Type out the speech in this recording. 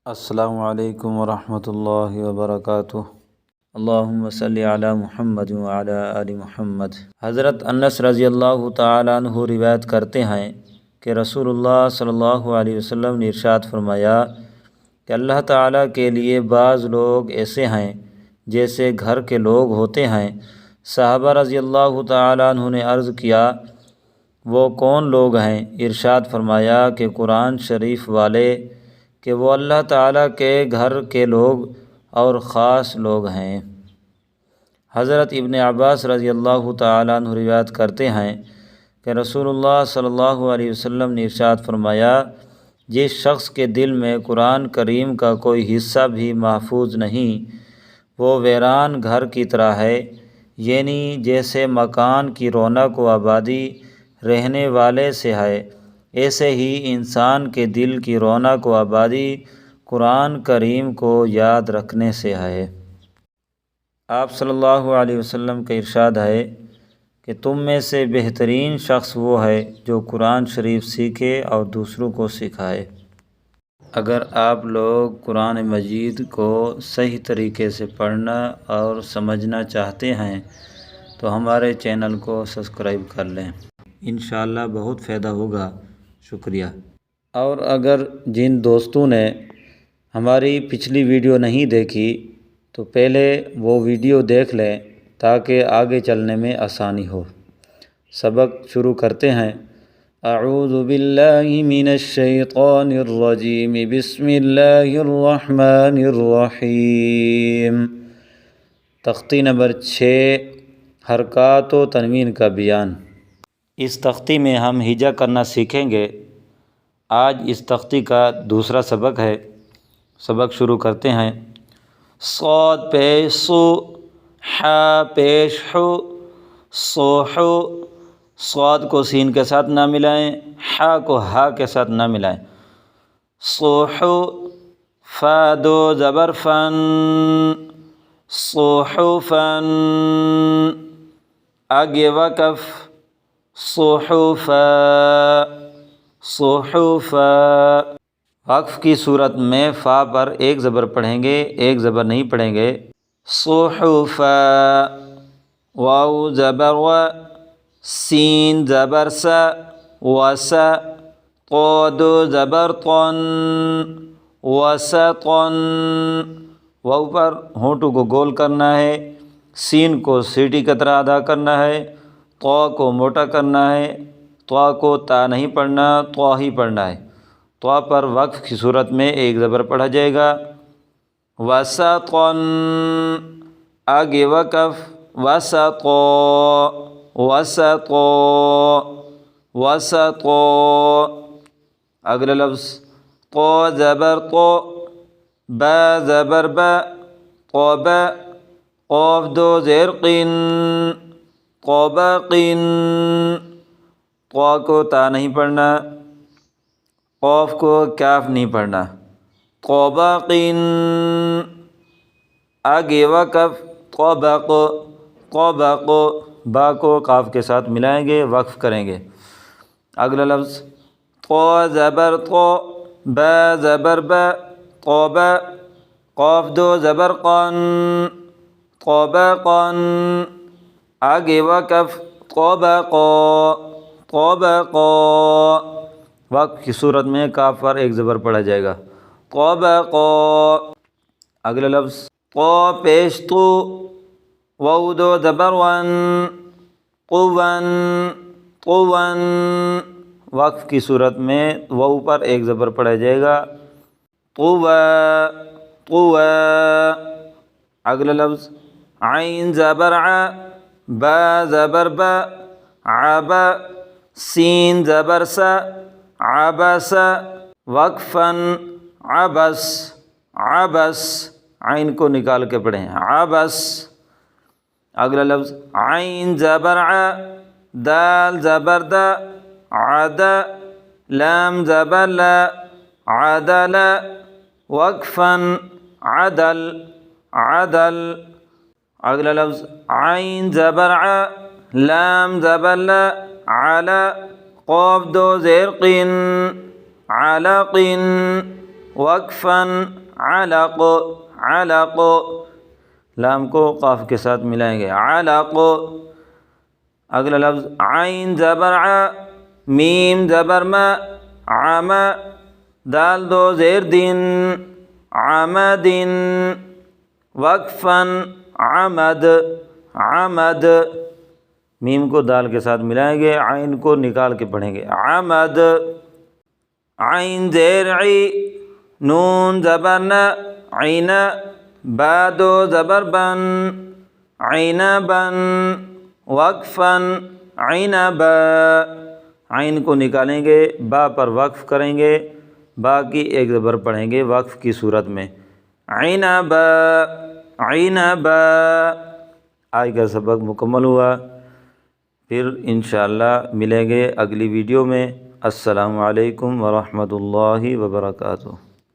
السلام علیکم ورحمۃ اللہ وبرکاتہ۔ اللہم صلی علی محمد وعلی آل محمد۔ حضرت انس رضی اللہ تعالیٰ عنہ روایت کرتے ہیں کہ رسول اللہ صلی اللہ علیہ وسلم نے ارشاد فرمایا کہ اللہ تعالیٰ کے لیے بعض لوگ ایسے ہیں جیسے گھر کے لوگ ہوتے ہیں۔ صحابہ رضی اللہ تعالیٰ عنہ نے عرض کیا وہ کون لوگ ہیں؟ ارشاد فرمایا کہ قرآن شریف والے، کہ وہ اللہ تعالیٰ کے گھر کے لوگ اور خاص لوگ ہیں۔ حضرت ابن عباس رضی اللہ تعالیٰ عنہ روایت کرتے ہیں کہ رسول اللہ صلی اللہ علیہ وسلم نے ارشاد فرمایا جس شخص کے دل میں قرآن کریم کا کوئی حصہ بھی محفوظ نہیں وہ ویران گھر کی طرح ہے، یعنی جیسے مکان کی رونق و آبادی رہنے والے سے ہے، ایسے ہی انسان کے دل کی رونق و آبادی قرآن کریم کو یاد رکھنے سے ہے۔ آپ صلی اللہ علیہ وسلم کا ارشاد ہے کہ تم میں سے بہترین شخص وہ ہے جو قرآن شریف سیکھے اور دوسروں کو سکھائے۔ اگر آپ لوگ قرآن مجید کو صحیح طریقے سے پڑھنا اور سمجھنا چاہتے ہیں تو ہمارے چینل کو سبسکرائب کر لیں، انشاءاللہ بہت فائدہ ہوگا۔ شکریہ۔ اور اگر جن دوستوں نے ہماری پچھلی ویڈیو نہیں دیکھی تو پہلے وہ ویڈیو دیکھ لیں تاکہ آگے چلنے میں آسانی ہو۔ سبق شروع کرتے ہیں۔ اعوذ باللہ من الشیطان الرجیم، بسم اللہ الرحمن الرحیم۔ تختی نمبر 6، حرکات و تنوین کا بیان۔ اس تختی میں ہم ہجا کرنا سیکھیں گے۔ آج اس تختی کا دوسرا سبق ہے۔ سبق شروع کرتے ہیں۔ صاد پیش صو، حا پیش حو، صوحو۔ صاد کو سین کے ساتھ نہ ملائیں، حا کو ہا کے ساتھ نہ ملائیں۔ صوحو، فا دو زبر فن، صوحفن۔ آگے وقف، صحفا، صحفا۔ وقف کی صورت میں فا پر ایک زبر پڑھیں گے، ایک زبر نہیں پڑھیں گے۔ صحفا، واو زبر و، سین زبر سا، وسا، قاد زبر طن، وسطن۔ واو پر ہونٹوں کو گول کرنا ہے، سین کو سیٹی کی طرح ادا کرنا ہے، طا کو موٹا کرنا ہے، طا کو تا نہیں پڑھنا، طا ہی پڑھنا ہے۔ طا پر وقف کی صورت میں ایک زبر پڑھا جائے گا۔ وسطن، آگے وقف، وسطا، وسطا، وسطا۔ اگلا لفظ طا زبر طا، با زبر با، طابا، قاف دو زیر قن، طابقن۔ طا کو تا نہیں پڑھنا، قاف کو کاف نہیں پڑھنا، طابقن۔ آگے وقف، طبق، طبق، با کو قاف کے ساتھ ملائیں گے، وقف کریں گے۔ اگلا لفظ طا زبر طا، با زبر با، طابا، قاف دو زبر قن، طابقن۔ آگے وقف، طبقا، طبقا۔ وقف کی صورت میں کاف پر ایک زبر پڑھا جائے گا، طبقا۔ اگلا لفظ طا پیش طو، واو دو زبر ون، قون، قون۔ وقف کی صورت میں واو پر ایک زبر پڑھا جائے گا، طوا، طوا۔ اگلا لفظ عین زبر ع، با زبر با، عبا، سین زبر سا، عبس۔ وقفاً، عبس، عبس۔ عین کو نکال کے پڑھیں، عبس۔ اگلا لفظ عین زبر ع، دال زبر دا، عدا، لام زبر لا، عدل۔ وقفاً، عدل، عدل۔ اگلا لفظ عین زبر ع، لام زبر لا، علا، قاف دو زیر قن، علق۔ وقفاً علق علق، لام کو قاف کے ساتھ ملائیں گے علق۔ اگلا لفظ عین زبر ع، میم زبر م، عم، دال دو زیر دن، عمد، وقفاً عمد عمد، میم کو دال کے ساتھ ملائیں گے، عین کو نکال کے پڑھیں گے عمد۔ عین زیر عی، نون زبر ن، عین، با دو زبر بن، عنبن، وقفاً عنبا، عین کو نکالیں گے، با پر وقف کریں گے، با کی ایک زبر پڑھیں گے وقف کی صورت میں، عنبا عنبا۔ آج کا سبق مکمل ہوا، پھر انشاءاللہ ملیں گے اگلی ویڈیو میں۔ السلام علیکم ورحمۃ اللہ وبرکاتہ۔